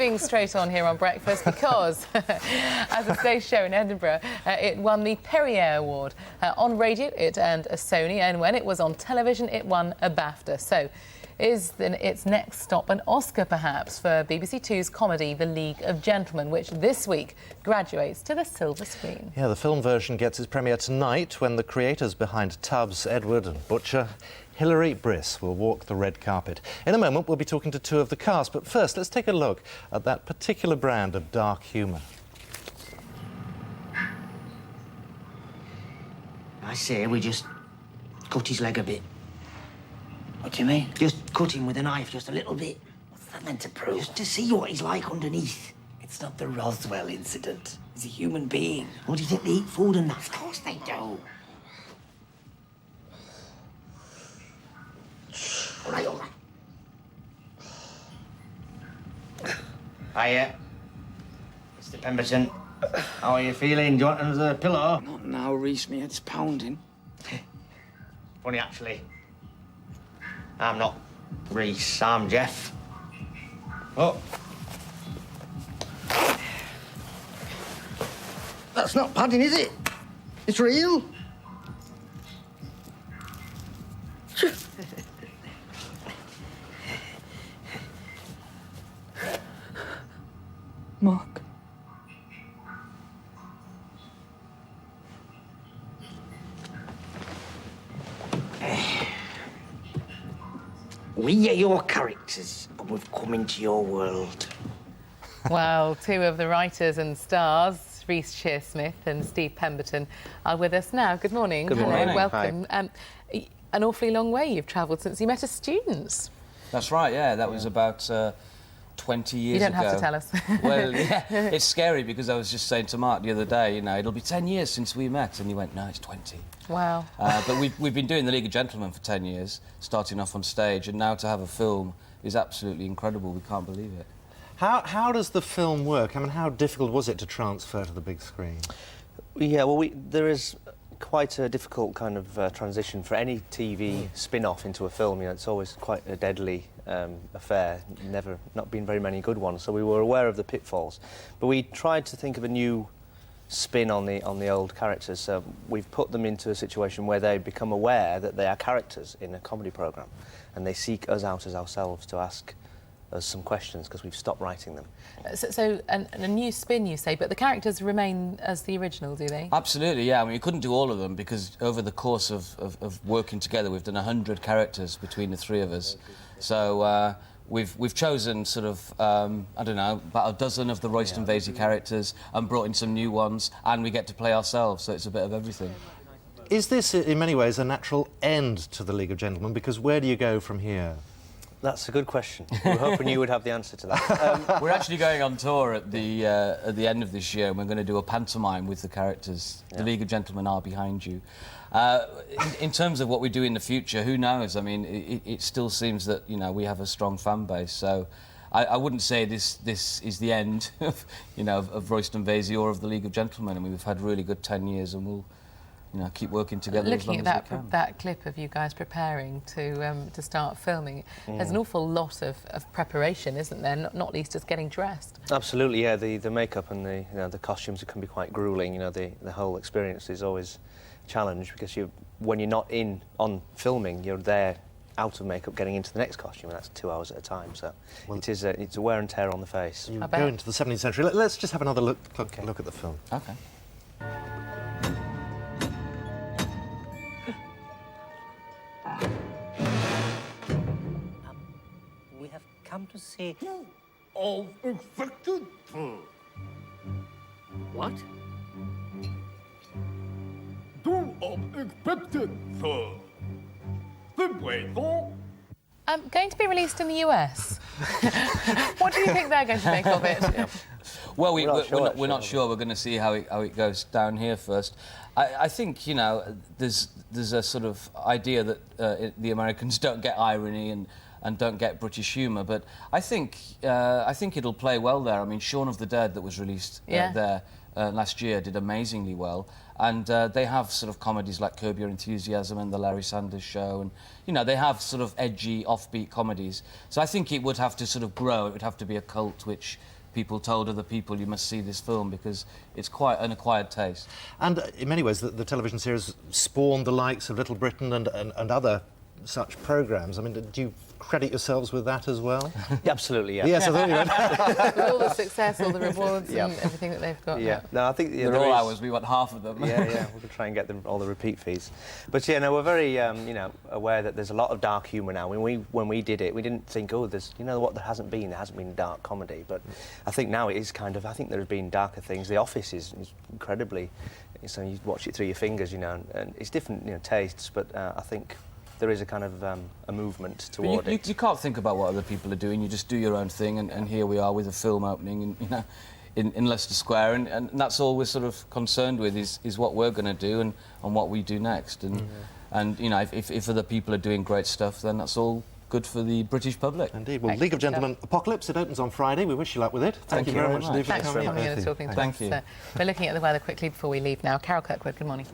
moving straight on here on Breakfast because, as a stage show in Edinburgh, it won the Perrier Award. On radio, it earned a Sony, and when it was on television, it won a BAFTA. So, is its next stop an Oscar, perhaps, for BBC Two's comedy The League of Gentlemen, which this week graduates to the silver screen? Yeah, the film version gets its premiere tonight when the creators behind Tubbs, Edward and Butcher, Hilary Briss, will walk the red carpet. In a moment, we'll be talking to two of the cast, but first, let's take a look at that particular brand of dark humour. I say we just cut his leg a bit. What do you mean? Just cut him with a knife, just a little bit. What's that meant to prove? Just to see what he's like underneath. It's not the Roswell incident. He's a human being. What do you think they eat food and that? Of course they do. All right, all right. Hiya. Mr. Pemberton. How are you feeling? Do you want another pillow? Not now, Reece. My head's pounding. Funny, actually. I'm not Reece, I'm Jeff. Oh. That's not padding, is it? It's real. Mark. We are your characters, and we've come into your world. Well, two of the writers and stars, Reece Shearsmith and Steve Pemberton, are with us now. Good morning. Good morning. Hello, welcome. An awfully long way you've travelled since you met as students. That's right, yeah. That was about 20 years ago. You don't have to tell us. Well, yeah, it's scary because I was just saying to Mark the other day, you know, it'll be 10 years since we met, and he went, no, it's 20. Wow. But we've been doing The League of Gentlemen for 10 years, starting off on stage, and now to have a film is absolutely incredible. We can't believe it. How does the film work? I mean, how difficult was it to transfer to the big screen? Yeah, well, there is quite a difficult kind of transition for any TV spin-off into a film. You know, it's always quite a deadly affair. Not been very many good ones, so we were aware of the pitfalls. But we tried to think of a new spin on the old characters. So we've put them into a situation where they become aware that they are characters in a comedy programme, and they seek us out as ourselves to ask us some questions because we've stopped writing them. So a new spin, you say, but the characters remain as the original, do they? Absolutely, yeah. I mean, we couldn't do all of them because over the course of working together, we've done 100 characters between the three of us. So we've chosen sort of, I don't know, about a dozen of the Royston Vasey characters and brought in some new ones, and we get to play ourselves, so it's a bit of everything. Is this, in many ways, a natural end to the League of Gentlemen? Because where do you go from here? That's a good question. We were hoping you would have the answer to that. We're actually going on tour at the end of this year, and we're going to do a pantomime with the characters. Yeah. The League of Gentlemen are behind you. In terms of what we do in the future, who knows? I mean, it still seems that, you know, we have a strong fan base, so I wouldn't say this is the end of, you know, of Royston Vasey or of the League of Gentlemen. I mean, we've had really good 10 years, and we'll, you know, keep working together. Looking as long at as we can. that clip of you guys preparing to start filming, there's an awful lot of preparation, isn't there? Not least just getting dressed. Absolutely, yeah. The makeup and the costumes can be quite gruelling. You know, the whole experience is always a challenge because when you're not on filming, you're there out of makeup getting into the next costume, and that's 2 hours at a time. So it's a wear and tear on the face. You go into the 17th century. Let's just have another look at the film. Okay. We have come to see... Of expected, sir. What? Do of expected, sir. Simply, sir. Going to be released in the US. What do you think they're going to make of it? Yeah. Well, we're not sure. sure. We're going to see how it goes down here first. I think, you know, there's a sort of idea that the Americans don't get irony, and and don't get British humour. But I think it'll play well there. I mean, Shaun of the Dead, that was released there last year, did amazingly well. And they have sort of comedies like Curb Your Enthusiasm and The Larry Sanders Show, and, you know, they have sort of edgy, offbeat comedies. So I think it would have to sort of grow. It would have to be a cult which people told other people, you must see this film, because it's quite an acquired taste. And in many ways, the television series spawned the likes of Little Britain and other such programmes. I mean, do you credit yourselves with that as well? Yeah, absolutely, yeah. Yes, I thought you would. With all the success, all the rewards and everything that they've got. Yeah, no, I think They're all ours. We want half of them. Yeah, we could try and get them all the repeat fees. But yeah, no, we're very, you know, aware that there's a lot of dark humour now. When we did it, we didn't think, oh, there's, you know what, there hasn't been dark comedy. But I think now it is kind of. I think there's been darker things. The Office is incredibly. So you watch it through your fingers, you know, and it's different, you know, tastes. But I think there is a kind of a movement toward it. You can't think about what other people are doing. You just do your own thing, and here we are with a film opening, and, you know, in Leicester Square, and that's all we're sort of concerned with is what we're going to do and what we do next. And you know, if other people are doing great stuff, then that's all good for the British public. Indeed. Well, League of Gentlemen Apocalypse, it opens on Friday. We wish you luck with it. Thank you very much indeed for Thanks for coming. coming in and talking to us. Thank you. We're looking at the weather quickly before we leave now. Carol Kirkwood, good morning.